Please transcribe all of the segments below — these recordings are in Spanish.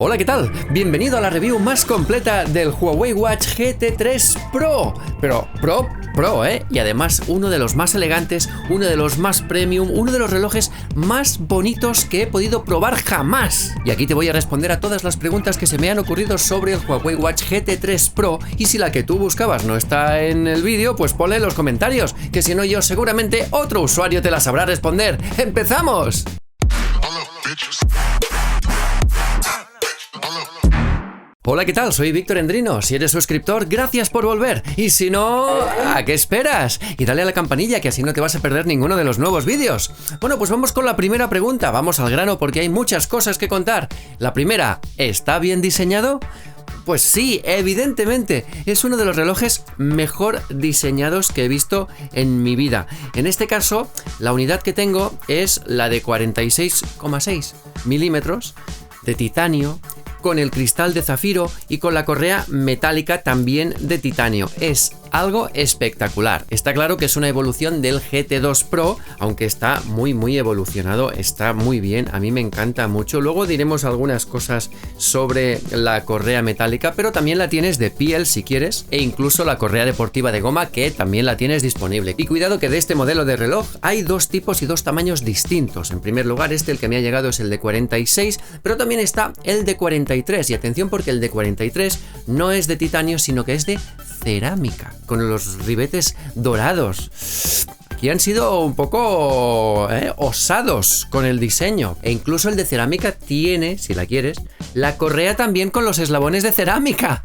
Hola, ¿qué tal? Bienvenido a la review más completa del Huawei Watch GT3 Pro. Pero Pro, ¿eh? Y además uno de los más elegantes, uno de los más premium, uno de los relojes más bonitos que he podido probar jamás. Y aquí te voy a responder a todas las preguntas que se me han ocurrido sobre el Huawei Watch GT3 Pro. Y si la que tú buscabas no está en el vídeo, pues ponle en los comentarios, que si no yo seguramente otro usuario te la sabrá responder. ¡Empezamos! Hola, ¿qué tal? Soy Víctor Endrino. Si eres suscriptor, gracias por volver. Y si no, ¿a qué esperas? Y dale a la campanilla, que así no te vas a perder ninguno de los nuevos vídeos. Bueno, pues vamos con la primera pregunta. Vamos al grano porque hay muchas cosas que contar. La primera, ¿está bien diseñado? Pues sí, evidentemente, es uno de los relojes mejor diseñados que he visto en mi vida. En este caso, la unidad que tengo es la de 46,6 milímetros de titanio, con el cristal de zafiro y con la correa metálica también de titanio. Es algo espectacular. Está claro que es una evolución del GT2 Pro, aunque está muy evolucionado, está muy bien, a mí me encanta mucho. Luego diremos algunas cosas sobre la correa metálica, pero también la tienes de piel si quieres, e incluso la correa deportiva de goma, que también la tienes disponible. Y cuidado que de este modelo de reloj hay dos tipos y dos tamaños distintos. En primer lugar, el que me ha llegado es el de 46, pero también está el de 43, y atención porque el de 43 no es de titanio, sino que es de cerámica, con los ribetes dorados. Aquí han sido un poco osados con el diseño. E incluso el de cerámica tiene, si la quieres, la correa también con los eslabones de cerámica.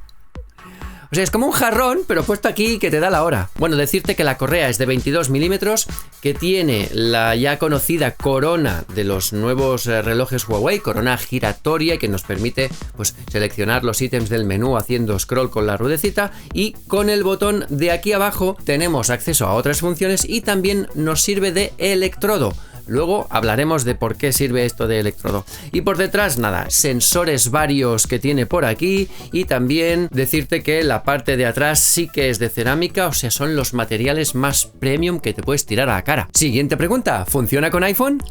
O sea, es como un jarrón, pero puesto aquí que te da la hora. Bueno, decirte que la correa es de 22 milímetros, que tiene la ya conocida corona de los nuevos relojes Huawei, corona giratoria, que nos permite pues seleccionar los ítems del menú haciendo scroll con la ruedecita, y con el botón de aquí abajo tenemos acceso a otras funciones y también nos sirve de electrodo. Luego hablaremos de por qué sirve esto de electrodo. Y por detrás, nada, sensores varios que tiene por aquí, y también decirte que la parte de atrás sí que es de cerámica, o sea, son los materiales más premium que te puedes tirar a la cara. Siguiente pregunta, ¿funciona con iPhone?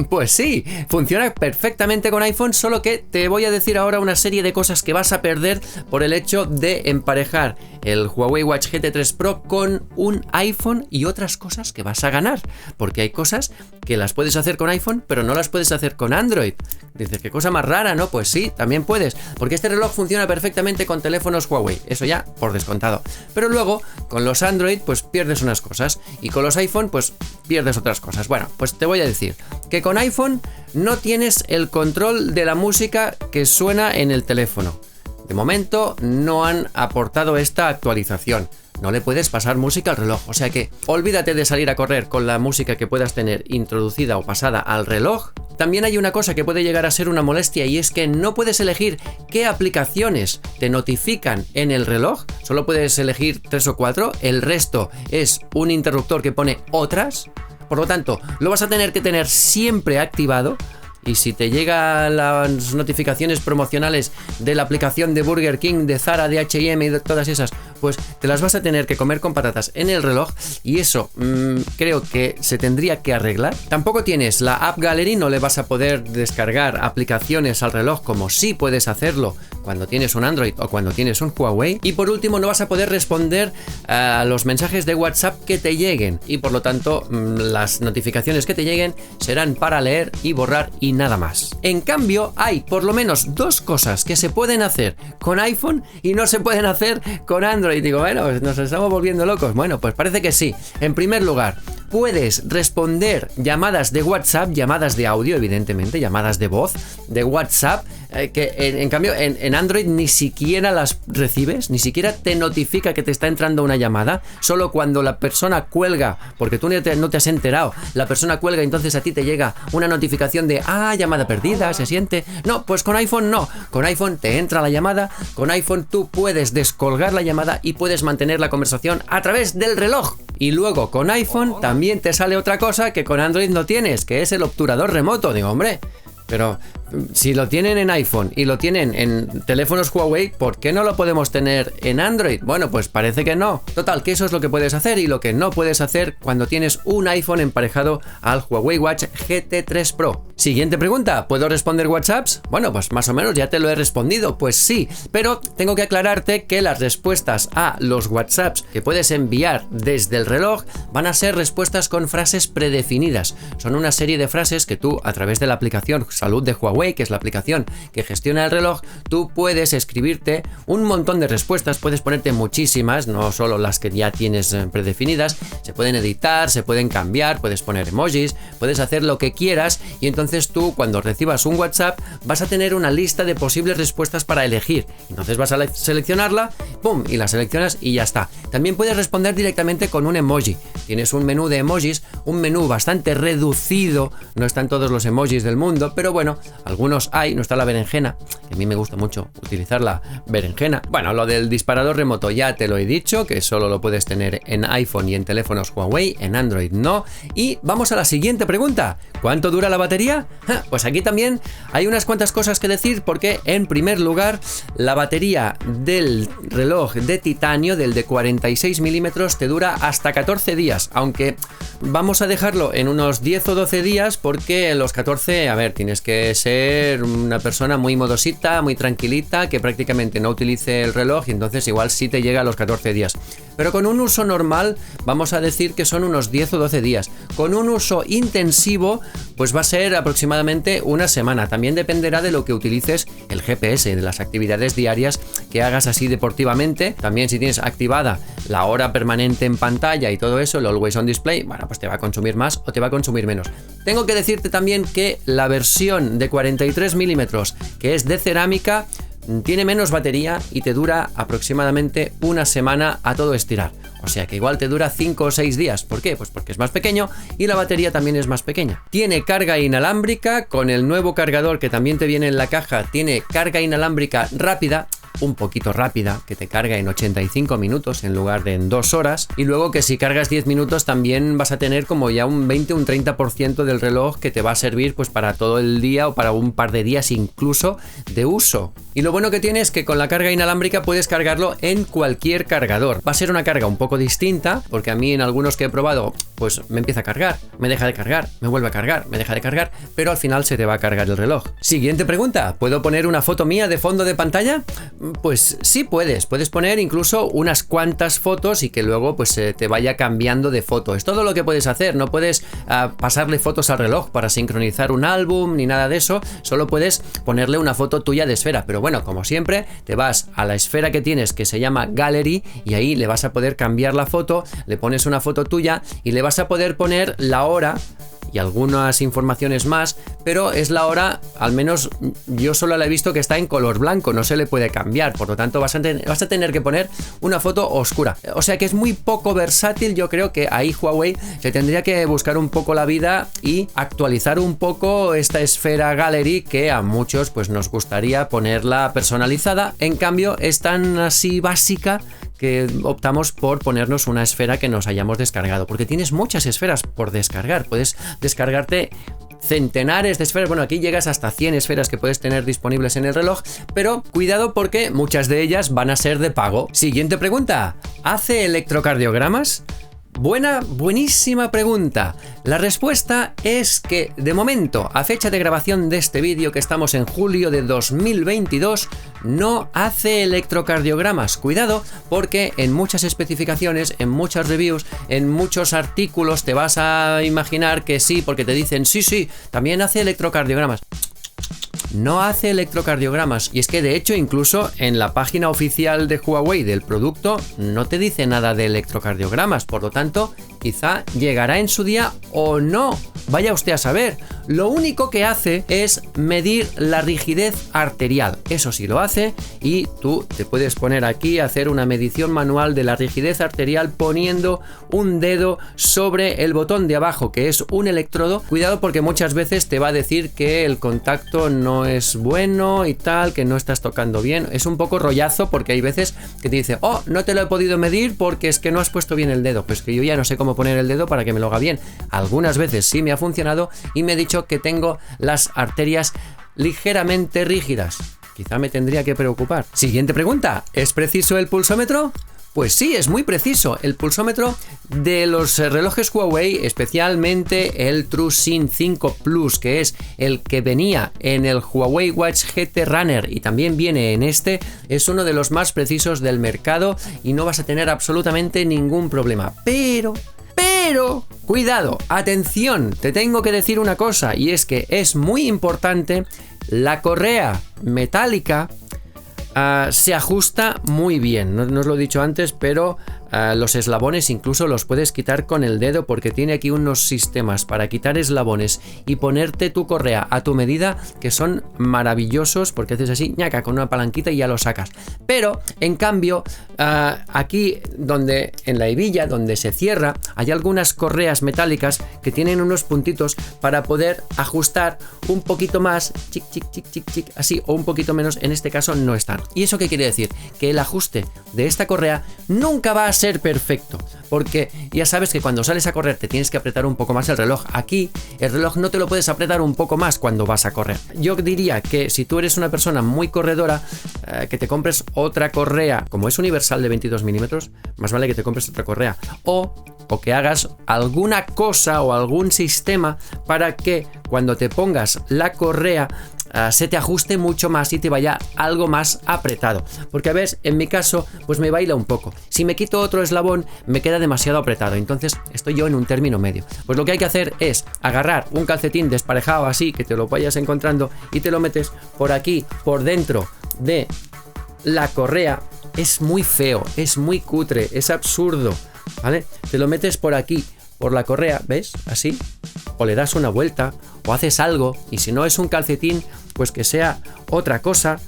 Pues sí, funciona perfectamente con iPhone, solo que te voy a decir ahora una serie de cosas que vas a perder por el hecho de emparejar el Huawei Watch GT3 Pro con un iPhone, y otras cosas que vas a ganar, porque hay cosas que las puedes hacer con iPhone, pero no las puedes hacer con Android. Dices, qué cosa más rara, ¿no? Pues sí, también puedes, porque este reloj funciona perfectamente con teléfonos Huawei, eso ya por descontado. Pero luego, con los Android, pues pierdes unas cosas, y con los iPhone, pues pierdes otras cosas. Bueno, pues te voy a decir que con iPhone no tienes el control de la música que suena en el teléfono. De momento no han aportado esta actualización. No le puedes pasar música al reloj, o sea que olvídate de salir a correr con la música que puedas tener introducida o pasada al reloj. También hay una cosa que puede llegar a ser una molestia, y es que no puedes elegir qué aplicaciones te notifican en el reloj. Solo puedes elegir 3 o 4, el resto es un interruptor que pone otras. Por lo tanto, lo vas a tener que tener siempre activado. Y si te llegan las notificaciones promocionales de la aplicación de Burger King, de Zara, de H&M y de todas esas, pues te las vas a tener que comer con patatas en el reloj, y eso creo que se tendría que arreglar. Tampoco tienes la App Gallery, no le vas a poder descargar aplicaciones al reloj como sí puedes hacerlo cuando tienes un Android o cuando tienes un Huawei. Y por último, no vas a poder responder a los mensajes de WhatsApp que te lleguen, y por lo tanto las notificaciones que te lleguen serán para leer y borrar y nada más. En cambio, hay por lo menos dos cosas que se pueden hacer con iPhone y no se pueden hacer con Android. Digo, bueno, nos estamos volviendo locos. Bueno, pues parece que sí. En primer lugar, puedes responder llamadas de WhatsApp, llamadas de audio, evidentemente, llamadas de voz de WhatsApp, que en cambio en Android ni siquiera las recibes, ni siquiera te notifica que te está entrando una llamada. Solo cuando la persona cuelga, porque tú no te has enterado, la persona cuelga, entonces a ti te llega una notificación de llamada perdida, se siente. No, pues con iPhone no. Con iPhone te entra la llamada, con iPhone tú puedes descolgar la llamada y puedes mantener la conversación a través del reloj. Y luego con iPhone también te sale otra cosa que con Android no tienes, que es el obturador remoto. Digo, hombre, pero si lo tienen en iPhone y lo tienen en teléfonos Huawei, ¿por qué no lo podemos tener en Android? Bueno, pues parece que no. Total, que eso es lo que puedes hacer y lo que no puedes hacer cuando tienes un iPhone emparejado al Huawei Watch GT3 Pro. Siguiente pregunta, ¿puedo responder WhatsApps? Bueno, pues más o menos ya te lo he respondido, pues sí, pero tengo que aclararte que las respuestas a los WhatsApps que puedes enviar desde el reloj van a ser respuestas con frases predefinidas. Son una serie de frases que tú, a través de la aplicación Salud de Huawei, que es la aplicación que gestiona el reloj, tú puedes escribirte un montón de respuestas, puedes ponerte muchísimas, no solo las que ya tienes predefinidas, se pueden editar, se pueden cambiar, puedes poner emojis, puedes hacer lo que quieras y entonces tú cuando recibas un WhatsApp vas a tener una lista de posibles respuestas para elegir. Entonces vas a seleccionarla, ¡pum! Y la seleccionas y ya está. También puedes responder directamente con un emoji. Tienes un menú de emojis, un menú bastante reducido, no están todos los emojis del mundo, pero bueno, algunos hay, no está la berenjena, que a mí me gusta mucho utilizar la berenjena. Bueno, lo del disparador remoto ya te lo he dicho, que solo lo puedes tener en iPhone y en teléfonos Huawei, en Android no. Y vamos a la siguiente pregunta, ¿cuánto dura la batería? Pues aquí también hay unas cuantas cosas que decir porque en primer lugar la batería del reloj de titanio, del de 46 milímetros, te dura hasta 14 días, aunque vamos a dejarlo en unos 10 o 12 días porque en los 14, a ver, tienes que ser una persona muy modosita, muy tranquilita, que prácticamente no utilice el reloj y entonces igual sí te llega a los 14 días. Pero con un uso normal vamos a decir que son unos 10 o 12 días. Con un uso intensivo pues va a ser aproximadamente una semana. También dependerá de lo que utilices el GPS, de las actividades diarias que hagas así deportivamente. También si tienes activada la hora permanente en pantalla y todo eso, el Always On Display, bueno, pues te va a consumir más o te va a consumir menos. Tengo que decirte también que la versión de 43 milímetros, que es de cerámica, tiene menos batería y te dura aproximadamente una semana a todo estirar. O sea que igual te dura 5 o 6 días. ¿Por qué? Pues porque es más pequeño y la batería también es más pequeña. Tiene carga inalámbrica, con el nuevo cargador que también te viene en la caja, tiene carga inalámbrica rápida, un poquito rápida, que te carga en 85 minutos en lugar de en 2 horas. Y luego que si cargas 10 minutos también vas a tener como ya un 20 o un 30% del reloj que te va a servir pues para todo el día o para un par de días incluso de uso. Y lo bueno que tiene es que con la carga inalámbrica puedes cargarlo en cualquier cargador. Va a ser una carga un poco distinta porque a mí en algunos que he probado pues me empieza a cargar, me deja de cargar, me vuelve a cargar, me deja de cargar, pero al final se te va a cargar el reloj. Siguiente pregunta, ¿puedo poner una foto mía de fondo de pantalla? Pues sí puedes poner incluso unas cuantas fotos y que luego pues te vaya cambiando de foto. Es todo lo que puedes hacer, no puedes pasarle fotos al reloj para sincronizar un álbum ni nada de eso, solo puedes ponerle una foto tuya de esfera, pero bueno, como siempre, te vas a la esfera que tienes que se llama Gallery y ahí le vas a poder cambiar la foto, le pones una foto tuya y le vas a poder poner la hora y algunas informaciones más, pero es la hora, al menos yo solo la he visto que está en color blanco, no se le puede cambiar, por lo tanto vas a tener que poner una foto oscura, o sea que es muy poco versátil. Yo creo que ahí Huawei se tendría que buscar un poco la vida y actualizar un poco esta esfera Gallery que a muchos pues nos gustaría ponerla personalizada, en cambio es tan así básica que optamos por ponernos una esfera que nos hayamos descargado, porque tienes muchas esferas por descargar, puedes descargarte centenares de esferas, bueno, aquí llegas hasta 100 esferas que puedes tener disponibles en el reloj, pero cuidado porque muchas de ellas van a ser de pago. Siguiente pregunta, ¿hace electrocardiogramas? Buenísima pregunta. La respuesta es que de momento, a fecha de grabación de este vídeo, que estamos en julio de 2022, no hace electrocardiogramas. Cuidado, porque en muchas especificaciones, en muchas reviews, en muchos artículos te vas a imaginar que sí, porque te dicen sí, también hace electrocardiogramas. No hace electrocardiogramas, y es que de hecho incluso en la página oficial de Huawei del producto no te dice nada de electrocardiogramas, por lo tanto quizá llegará en su día o no, vaya usted a saber. Lo único que hace es medir la rigidez arterial, eso sí lo hace, y tú te puedes poner aquí a hacer una medición manual de la rigidez arterial poniendo un dedo sobre el botón de abajo, que es un electrodo. Cuidado porque muchas veces te va a decir que el contacto no es bueno y tal, que no estás tocando bien. Es un poco rollazo porque hay veces que te dice, oh, no te lo he podido medir porque es que no has puesto bien el dedo. Pues que yo ya no sé cómo poner el dedo para que me lo haga bien. Algunas veces sí me ha funcionado y me he dicho que tengo las arterias ligeramente rígidas. Quizá me tendría que preocupar. Siguiente pregunta, ¿es preciso el pulsómetro? Pues sí, es muy preciso. El pulsómetro de los relojes Huawei, especialmente el TrueSync 5 Plus, que es el que venía en el Huawei Watch GT Runner y también viene en este, es uno de los más precisos del mercado y no vas a tener absolutamente ningún problema. Pero, cuidado, atención, te tengo que decir una cosa, y es que es muy importante, la correa metálica se ajusta muy bien. No os lo he dicho antes, pero los eslabones incluso los puedes quitar con el dedo, porque tiene aquí unos sistemas para quitar eslabones y ponerte tu correa a tu medida que son maravillosos, porque haces así, ñaca, con una palanquita y ya lo sacas. Pero en cambio aquí donde en la hebilla donde se cierra hay algunas correas metálicas que tienen unos puntitos para poder ajustar un poquito más, chic, chic, chic, chic, chic, así, o un poquito menos. En este caso no están. ¿Y eso qué quiere decir? Que el ajuste de esta correa nunca va a ser perfecto, porque ya sabes que cuando sales a correr te tienes que apretar un poco más el reloj. Aquí el reloj no te lo puedes apretar un poco más cuando vas a correr. Yo diría que si tú eres una persona muy corredora, que te compres otra correa, como es universal de 22 milímetros, más vale que te compres otra correa, o que hagas alguna cosa o algún sistema para que cuando te pongas la correa se te ajuste mucho más y te vaya algo más apretado, porque a veces en mi caso pues me baila un poco. Si me quito otro eslabón me queda demasiado apretado, entonces estoy yo en un término medio. Pues lo que hay que hacer es agarrar un calcetín desparejado así, que te lo vayas encontrando, y te lo metes por aquí, por dentro de la correa. Es muy feo, es muy cutre, es absurdo, ¿vale? Te lo metes por aquí, por la correa, ¿ves? Así, o le das una vuelta o haces algo, y si no es un calcetín, pues que sea otra cosa,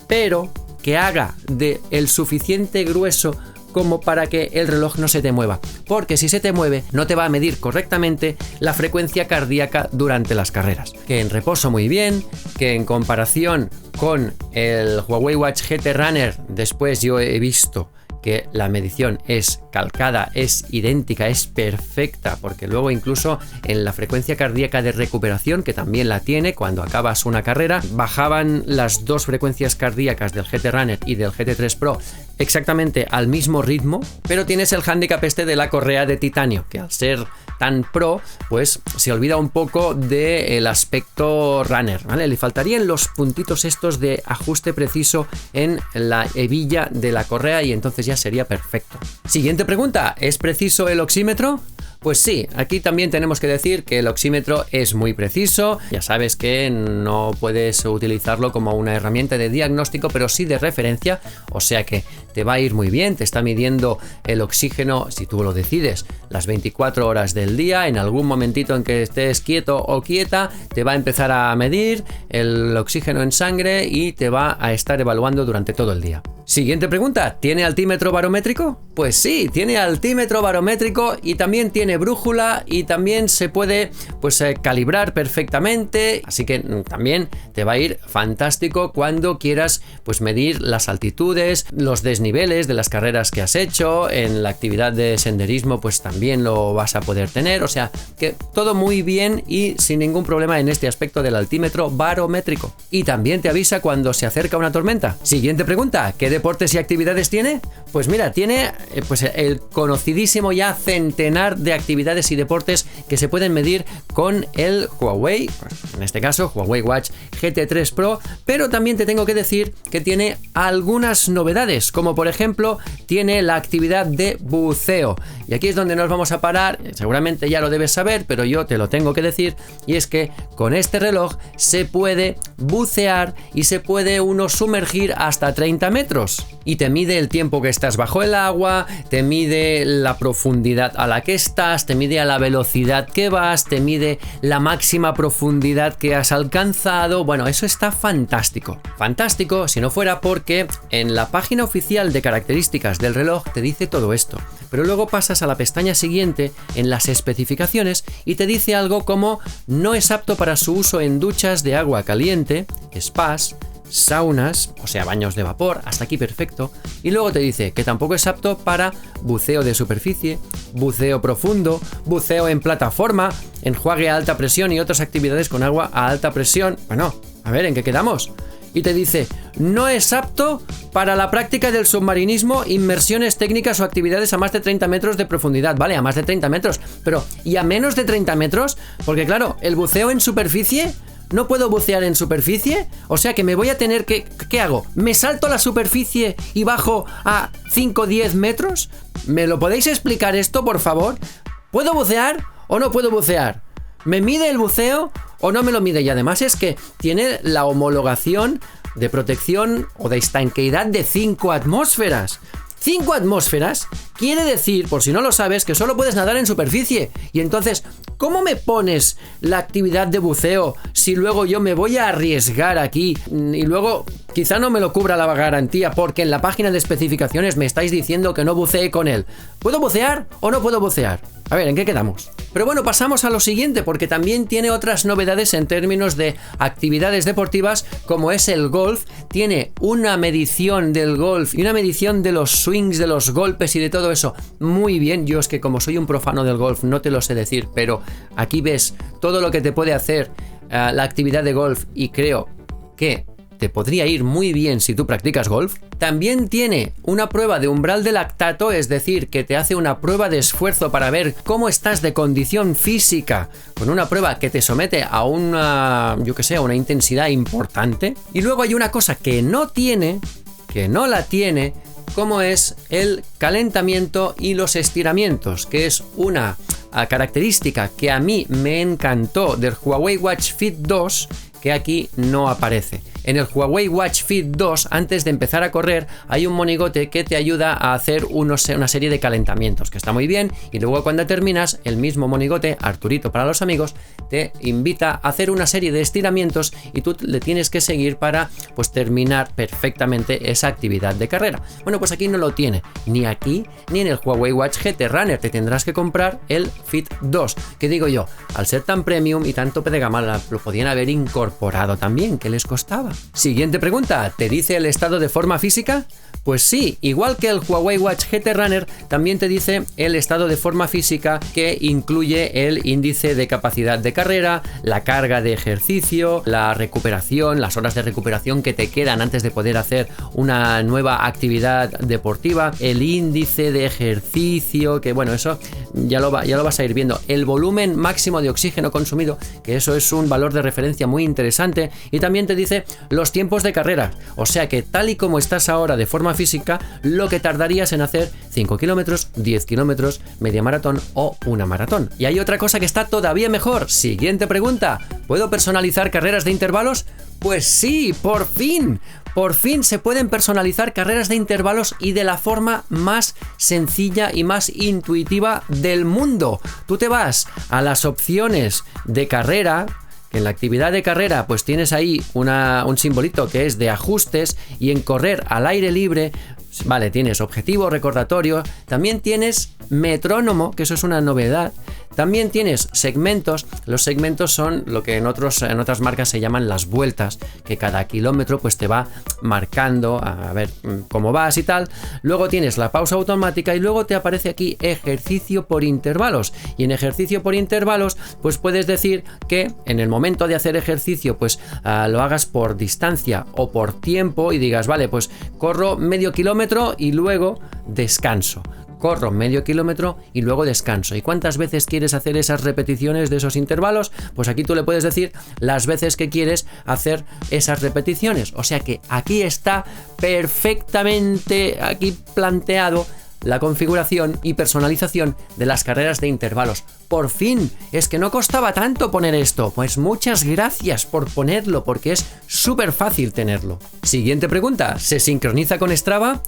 pero que haga de el suficiente grueso como para que el reloj no se te mueva, porque si se te mueve no te va a medir correctamente la frecuencia cardíaca durante las carreras. Que en reposo muy bien, que en comparación con el Huawei Watch GT Runner, después yo he visto que la medición es calcada, es idéntica, es perfecta, porque luego incluso en la frecuencia cardíaca de recuperación, que también la tiene cuando acabas una carrera, bajaban las dos frecuencias cardíacas del GT Runner y del GT3 Pro exactamente al mismo ritmo, pero tienes el hándicap este de la correa de titanio, que al ser tan pro, pues se olvida un poco del aspecto runner, ¿vale? Le faltarían los puntitos estos de ajuste preciso en la hebilla de la correa y entonces ya sería perfecto. Siguiente pregunta, ¿es preciso el oxímetro? Pues sí, aquí también tenemos que decir que el oxímetro es muy preciso. Ya sabes que no puedes utilizarlo como una herramienta de diagnóstico, pero sí de referencia, o sea que te va a ir muy bien. Te está midiendo el oxígeno, si tú lo decides, las 24 horas del día. En algún momentito en que estés quieto o quieta, te va a empezar a medir el oxígeno en sangre y te va a estar evaluando durante todo el día. Siguiente pregunta, ¿tiene altímetro barométrico? Pues sí, tiene altímetro barométrico y también tiene brújula y también se puede calibrar perfectamente, así que también te va a ir fantástico cuando quieras medir las altitudes, los desniveles de las carreras que has hecho. En la actividad de senderismo pues también lo vas a poder tener, o sea que todo muy bien y sin ningún problema en este aspecto del altímetro barométrico. Y también te avisa cuando se acerca una tormenta. Siguiente pregunta, ¿qué deportes y actividades tiene? Pues mira, tiene el conocidísimo ya centenar de actividades y deportes que se pueden medir con el Huawei, en este caso Huawei Watch GT3 Pro, pero también te tengo que decir que tiene algunas novedades, como por ejemplo tiene la actividad de buceo, y aquí es donde nos vamos a parar. Seguramente ya lo debes saber, pero yo te lo tengo que decir, y es que con este reloj se puede bucear y se puede uno sumergir hasta 30 metros y te mide el tiempo que estás bajo el agua, te mide la profundidad a la que estás, te mide a la velocidad que vas, te mide la máxima profundidad que has alcanzado. Bueno, eso está fantástico. Fantástico si no fuera porque en la página oficial de características del reloj te dice todo esto, pero luego pasas a la pestaña siguiente en las especificaciones y te dice algo como no es apto para su uso en duchas de agua caliente, spas, saunas, o sea baños de vapor, hasta aquí perfecto, y luego te dice que tampoco es apto para buceo de superficie, buceo profundo, buceo en plataforma, enjuague a alta presión y otras actividades con agua a alta presión. Bueno, A ver, ¿en qué quedamos? Y te dice, no es apto para la práctica del submarinismo, inmersiones técnicas o actividades a más de 30 metros de profundidad. Vale, a más de 30 metros, pero ¿y a menos de 30 metros? Porque claro, el buceo en superficie, ¿no puedo bucear en superficie? O sea que me voy a tener que... ¿Qué hago? ¿Me salto a la superficie y bajo a 5 o 10 metros? ¿Me lo podéis explicar esto, por favor? ¿Puedo bucear o no puedo bucear? ¿Me mide el buceo o no me lo mide? Y además es que tiene la homologación de protección o de estanqueidad de 5 atmósferas. 5 atmósferas quiere decir, por si no lo sabes, que solo puedes nadar en superficie. Y entonces, ¿cómo me pones la actividad de buceo si luego yo me voy a arriesgar aquí y luego quizá no me lo cubra la garantía porque en la página de especificaciones me estáis diciendo que no bucee con él? ¿Puedo bucear o no puedo bucear? A ver, ¿en qué quedamos? Pero bueno, pasamos a lo siguiente, porque también tiene otras novedades en términos de actividades deportivas, como es el golf. Tiene una medición del golf y una medición de los swings, de los golpes y de todo eso. Muy bien, yo es que como soy un profano del golf no te lo sé decir, pero aquí ves todo lo que te puede hacer la actividad de golf y creo que te podría ir muy bien si tú practicas golf. También tiene una prueba de umbral de lactato, es decir, que te hace una prueba de esfuerzo para ver cómo estás de condición física, con una prueba que te somete a una, yo que sé, a una intensidad importante. Y luego hay una cosa que no tiene, que no la tiene, como es el calentamiento y los estiramientos, que es una característica que a mí me encantó del Huawei Watch Fit 2, que aquí no aparece. En el Huawei Watch Fit 2, antes de empezar a correr, hay un monigote que te ayuda a hacer una serie de calentamientos, que está muy bien, y luego cuando terminas, el mismo monigote, Arturito para los amigos, te invita a hacer una serie de estiramientos y tú le tienes que seguir para pues terminar perfectamente esa actividad de carrera. Bueno, pues aquí no lo tiene, ni aquí ni en el Huawei Watch GT Runner. Te tendrás que comprar el Fit 2, que digo yo, al ser tan premium y tanto de gama, lo podían haber incorporado también, ¿qué les costaba? Siguiente pregunta, ¿te dice el estado de forma física? Pues sí, igual que el Huawei Watch GT Runner, también te dice el estado de forma física, que incluye el índice de capacidad de carrera, la carga de ejercicio, la recuperación, las horas de recuperación que te quedan antes de poder hacer una nueva actividad deportiva, el índice de ejercicio, que bueno, eso ya lo vas a ir viendo, el volumen máximo de oxígeno consumido, que eso es un valor de referencia muy interesante, y también te dice los tiempos de carrera, o sea que tal y como estás ahora de forma física, lo que tardarías en hacer 5 kilómetros, 10 kilómetros, media maratón o una maratón. Y hay otra cosa que está todavía mejor. Siguiente pregunta, ¿puedo personalizar carreras de intervalos? Pues sí, por fin se pueden personalizar carreras de intervalos y de la forma más sencilla y más intuitiva del mundo. Tú te vas a las opciones de carrera, que en la actividad de carrera pues tienes ahí un simbolito que es de ajustes, y en correr al aire libre, vale, tienes objetivo, recordatorio, también tienes metrónomo, que eso es una novedad, también tienes segmentos. Los segmentos son lo que en otras marcas se llaman las vueltas, que cada kilómetro pues te va marcando a ver cómo vas y tal. Luego tienes la pausa automática y luego te aparece aquí ejercicio por intervalos, y en ejercicio por intervalos pues puedes decir que en el momento de hacer ejercicio pues lo hagas por distancia o por tiempo, y digas, vale, pues corro medio kilómetro y luego descanso. Corro medio kilómetro y luego descanso. ¿Y cuántas veces quieres hacer esas repeticiones de esos intervalos? Pues aquí tú le puedes decir las veces que quieres hacer esas repeticiones. O sea que aquí está perfectamente aquí planteado la configuración y personalización de las carreras de intervalos. Por fin, es que no costaba tanto poner esto. Pues muchas gracias por ponerlo, porque es súper fácil tenerlo. Siguiente pregunta, ¿se sincroniza con Strava?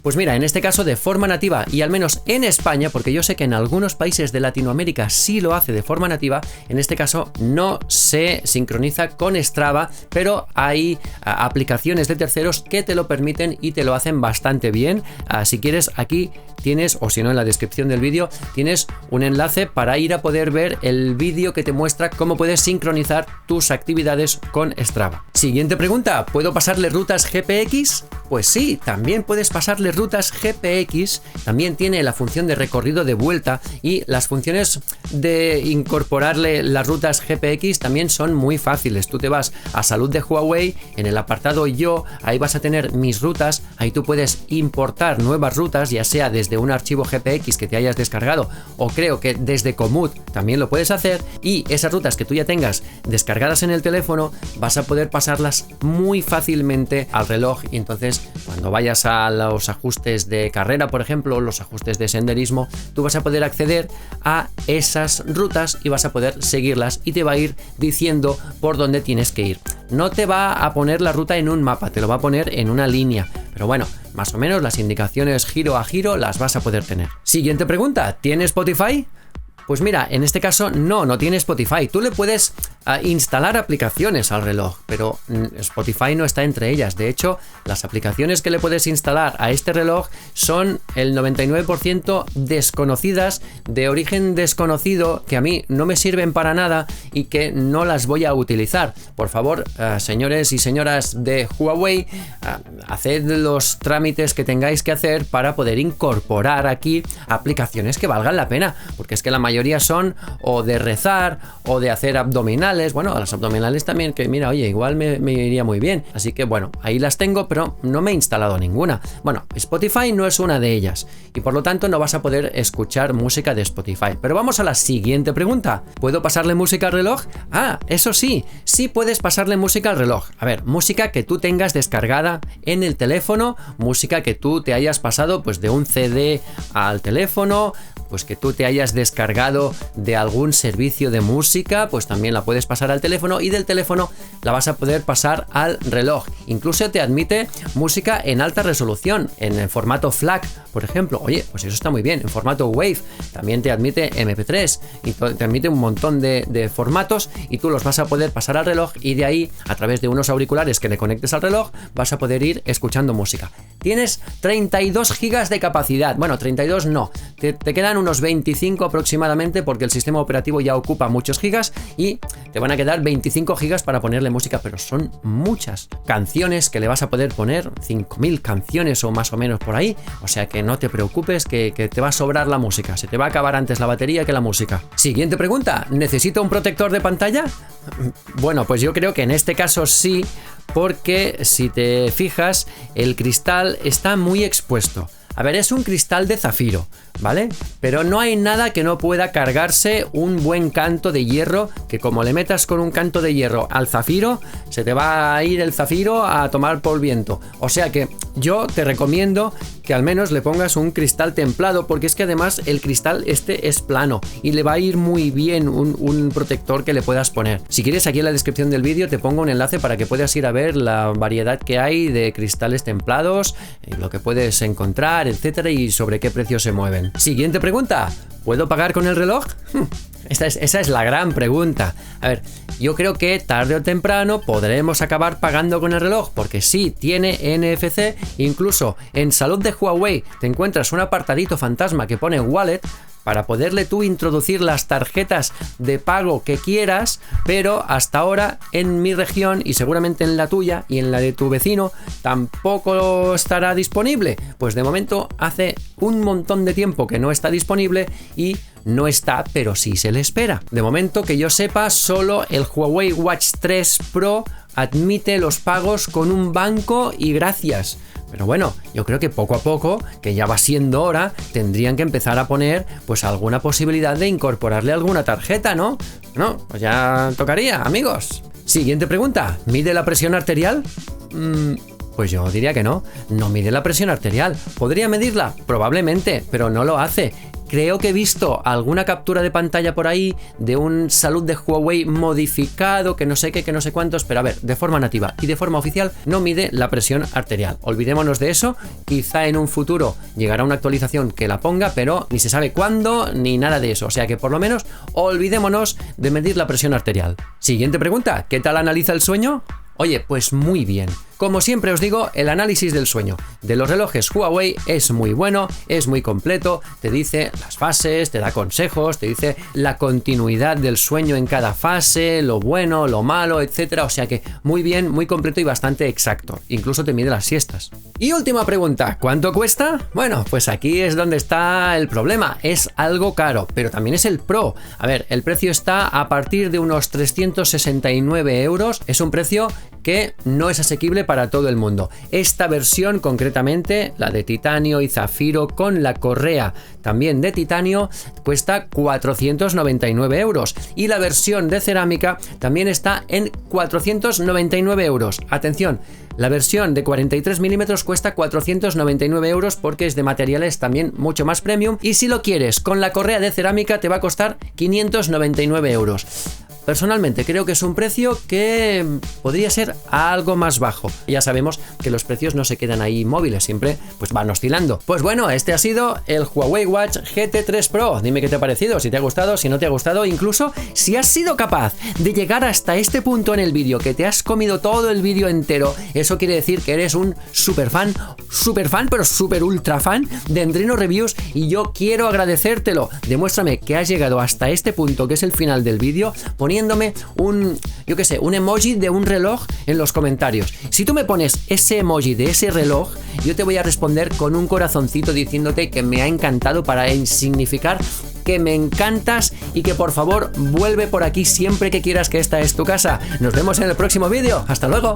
Pues mira, en este caso de forma nativa, y al menos en España, porque yo sé que en algunos países de Latinoamérica sí lo hace de forma nativa, en este caso no se sincroniza con Strava, pero hay aplicaciones de terceros que te lo permiten y te lo hacen bastante bien. Si quieres, aquí tienes, o si no en la descripción del vídeo, tienes un enlace para ir a poder ver el vídeo que te muestra cómo puedes sincronizar tus actividades con Strava. Siguiente pregunta, ¿puedo pasarle rutas GPX? Pues sí, también puedes pasarle rutas GPX, también tiene la función de recorrido de vuelta y las funciones de incorporarle las rutas GPX también son muy fáciles. Tú te vas a Salud de Huawei, en el apartado Yo, ahí vas a tener mis rutas, ahí tú puedes importar nuevas rutas, ya sea desde un archivo GPX que te hayas descargado o creo que desde Komoot también lo puedes hacer, y esas rutas que tú ya tengas descargadas en el teléfono vas a poder pasarlas muy fácilmente al reloj, y entonces cuando vayas a los ajustes de carrera, por ejemplo, los ajustes de senderismo, tú vas a poder acceder a esas rutas y vas a poder seguirlas y te va a ir diciendo por dónde tienes que ir. No te va a poner la ruta en un mapa, te lo va a poner en una línea, pero bueno, más o menos las indicaciones giro a giro las vas a poder tener. Siguiente pregunta, ¿tiene Spotify? Pues mira, en este caso no tiene Spotify. Tú le puedes instalar aplicaciones al reloj, pero Spotify no está entre ellas. De hecho, las aplicaciones que le puedes instalar a este reloj son el 99% desconocidas, de origen desconocido, que a mí no me sirven para nada y que no las voy a utilizar. Por favor, señores y señoras de Huawei, haced los trámites que tengáis que hacer para poder incorporar aquí aplicaciones que valgan la pena, porque es que la mayoría son o de rezar o de hacer abdominales. Bueno, las abdominales también, que mira, oye, igual me iría muy bien. Así que bueno, ahí las tengo, pero no me he instalado ninguna. Bueno, Spotify no es una de ellas y por lo tanto no vas a poder escuchar música de Spotify. Pero vamos a la siguiente pregunta. ¿Puedo pasarle música al reloj? Eso sí, sí puedes pasarle música al reloj. A ver, música que tú tengas descargada en el teléfono, música que tú te hayas pasado pues de un CD al teléfono, pues que tú te hayas descargado de algún servicio de música, pues también la puedes pasar al teléfono, y del teléfono la vas a poder pasar al reloj. Incluso te admite música en alta resolución, en el formato FLAC, por ejemplo. Oye, pues eso está muy bien. En formato WAV también te admite MP3 y te admite un montón de formatos, y tú los vas a poder pasar al reloj, y de ahí, a través de unos auriculares que le conectes al reloj, vas a poder ir escuchando música. Tienes 32 GB de capacidad. Bueno, 32 no, te quedan unos 25 aproximadamente, porque el sistema operativo ya ocupa muchos gigas y te van a quedar 25 gigas para ponerle música, pero son muchas canciones que le vas a poder poner, 5000 canciones o más o menos por ahí, o sea que no te preocupes que te va a sobrar la música, se te va a acabar antes la batería que la música. Siguiente pregunta, ¿necesito un protector de pantalla? Bueno, pues yo creo que en este caso sí, porque si te fijas, el cristal está muy expuesto. A ver, es un cristal de zafiro, ¿vale? Pero no hay nada que no pueda cargarse un buen canto de hierro, que como le metas con un canto de hierro al zafiro, se te va a ir el zafiro a tomar por viento. O sea que yo te recomiendo que al menos le pongas un cristal templado, porque es que además el cristal este es plano y le va a ir muy bien un protector que le puedas poner. Si quieres, aquí en la descripción del vídeo te pongo un enlace para que puedas ir a ver la variedad que hay de cristales templados, lo que puedes encontrar, etcétera, y sobre qué precio se mueven. Siguiente pregunta, ¿puedo pagar con el reloj? Esa es la gran pregunta. A ver, yo creo que tarde o temprano podremos acabar pagando con el reloj, porque sí, tiene NFC. Incluso en Salud de Huawei te encuentras un apartadito fantasma que pone Wallet, para poderle tú introducir las tarjetas de pago que quieras, pero hasta ahora en mi región, y seguramente en la tuya y en la de tu vecino, tampoco estará disponible. Pues de momento hace un montón de tiempo que no está disponible, y no está, pero sí se le espera. De momento, que yo sepa, solo el Huawei Watch 3 Pro admite los pagos con un banco y gracias. Pero bueno, yo creo que poco a poco, que ya va siendo hora, tendrían que empezar a poner pues alguna posibilidad de incorporarle alguna tarjeta, ¿no? No, pues ya tocaría, amigos. Siguiente pregunta, ¿mide la presión arterial? Pues yo diría que no mide la presión arterial. ¿Podría medirla? Probablemente, pero no lo hace. Creo que he visto alguna captura de pantalla por ahí de un Salud de Huawei modificado, que no sé qué, que no sé cuántos, pero a ver, de forma nativa y de forma oficial no mide la presión arterial. Olvidémonos de eso, quizá en un futuro llegará una actualización que la ponga, pero ni se sabe cuándo ni nada de eso, o sea que por lo menos olvidémonos de medir la presión arterial. Siguiente pregunta, ¿qué tal analiza el sueño? Oye, pues muy bien. como siempre os digo, el análisis del sueño de los relojes Huawei es muy bueno, es muy completo, te dice las fases, te da consejos, te dice la continuidad del sueño en cada fase, lo bueno, lo malo, etcétera. O sea que muy bien, muy completo y bastante exacto. Incluso te mide las siestas. Y última pregunta, ¿cuánto cuesta? Bueno, pues aquí es donde está el problema. Es algo caro, pero también es el Pro. A ver, el precio está a partir de unos 369 euros. Es un precio que no es asequible para todo el mundo. Esta versión concretamente, la de titanio y zafiro con la correa también de titanio, cuesta 499 euros y la versión de cerámica también está en 499 euros. Atención, la versión de 43 milímetros cuesta 499 euros porque es de materiales también mucho más premium, y si lo quieres con la correa de cerámica te va a costar 599 euros. Personalmente creo que es un precio que podría ser algo más bajo. Ya sabemos que los precios no se quedan ahí móviles, siempre pues van oscilando. Pues bueno, este ha sido el Huawei Watch GT3 Pro. Dime qué te ha parecido, si te ha gustado, si no te ha gustado, incluso si has sido capaz de llegar hasta este punto en el vídeo, que te has comido todo el vídeo entero. Eso quiere decir que eres un super fan, pero super ultra fan de Endrino Reviews, y yo quiero agradecértelo. Demuéstrame que has llegado hasta este punto, que es el final del vídeo, poniéndome un emoji de un reloj en los comentarios. Si tú me pones ese emoji de ese reloj, yo te voy a responder con un corazoncito diciéndote que me ha encantado, para significar que me encantas y que por favor vuelve por aquí siempre que quieras, que esta es tu casa. Nos vemos en el próximo vídeo. ¡Hasta luego!